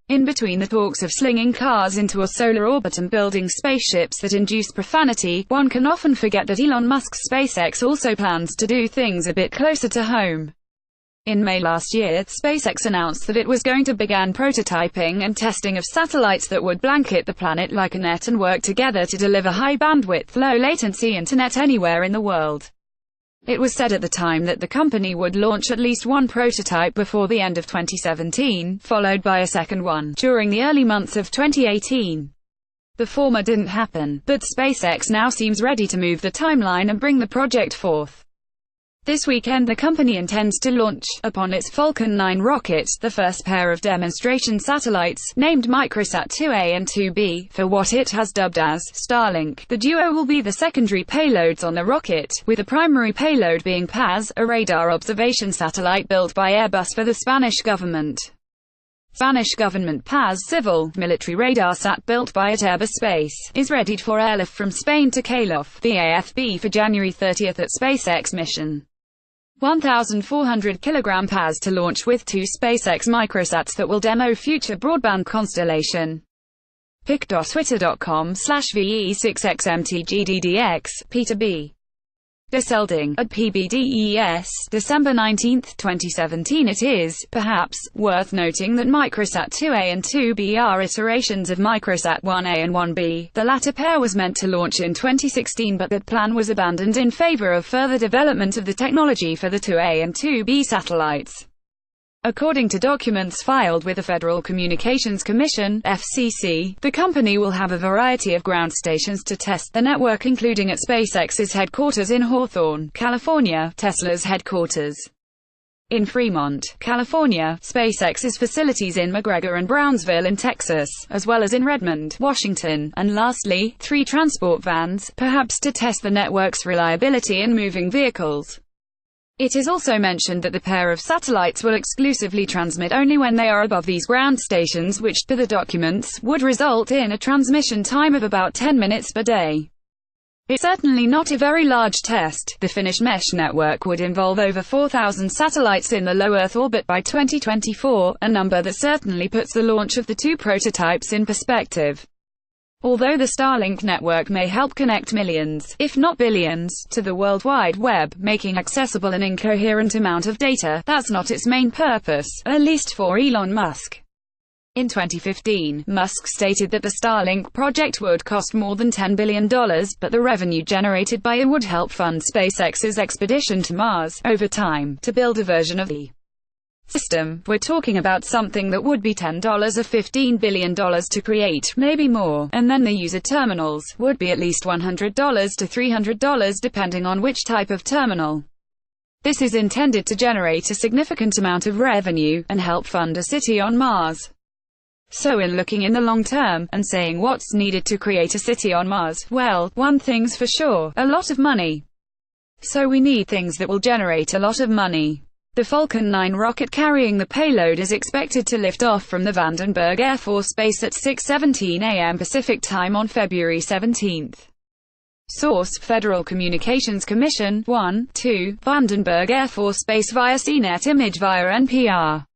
In between the talks of slinging cars into a solar orbit and building spaceships that induce profanity, one can often forget that Elon Musk's SpaceX also plans to do things a bit closer to home. In May last year, SpaceX announced that it was going to begin prototyping and testing of satellites that would blanket the planet like a net and work together to deliver high-bandwidth, low-latency internet anywhere in the world. It was said at the time that the company would launch at least one prototype before the end of 2017, followed by a second one during the early months of 2018. The former didn't happen, but SpaceX now seems ready to move the timeline and bring the project forth. This weekend the company intends to launch, upon its Falcon 9 rocket, the first pair of demonstration satellites, named Microsat 2A and 2B, for what it has dubbed as Starlink. The duo will be the secondary payloads on the rocket, with the primary payload being PAS, a radar observation satellite built by Airbus for the Spanish government. Spanish government PAS civil, military radar sat built by Airbus Space, is readied for airlift from Spain to Calaf, the AFB for January 30 at SpaceX mission. 1,400 kg PAS to launch with 2 SpaceX Microsats that will demo future broadband constellation. pic.twitter.com/ve6xmtgddx, Peter B. Deselding, at PBDES, December 19, 2017. It is, perhaps, worth noting that Microsat 2A and 2B are iterations of Microsat 1A and 1B. The latter pair was meant to launch in 2016, but that plan was abandoned in favor of further development of the technology for the 2A and 2B satellites. According to documents filed with the Federal Communications Commission, FCC, the company will have a variety of ground stations to test the network, including at SpaceX's headquarters in Hawthorne, California, Tesla's headquarters in Fremont, California, SpaceX's facilities in McGregor and Brownsville in Texas, as well as in Redmond, Washington, and lastly, 3 transport vans, perhaps to test the network's reliability in moving vehicles. It is also mentioned that the pair of satellites will exclusively transmit only when they are above these ground stations, which, per the documents, would result in a transmission time of about 10 minutes per day. It's certainly not a very large test. The finished mesh network would involve over 4,000 satellites in the low Earth orbit by 2024, a number that certainly puts the launch of the 2 prototypes in perspective. Although the Starlink network may help connect millions, if not billions, to the World Wide Web, making accessible an incoherent amount of data, that's not its main purpose, at least for Elon Musk. In 2015, Musk stated that the Starlink project would cost more than $10 billion, but the revenue generated by it would help fund SpaceX's expedition to Mars, over time, to build a version of the system. We're talking about something that would be $10 or $15 billion to create, maybe more, and then the user terminals would be at least $100 to $300 depending on which type of terminal. This is intended to generate a significant amount of revenue, and help fund a city on Mars. So in looking in the long term, and saying what's needed to create a city on Mars, well, one thing's for sure, a lot of money. So we need things that will generate a lot of money. The Falcon 9 rocket carrying the payload is expected to lift off from the Vandenberg Air Force Base at 6:17 a.m. Pacific Time on February 17. Source: Federal Communications Commission. 1, 2, Vandenberg Air Force Base via CNET image via NPR.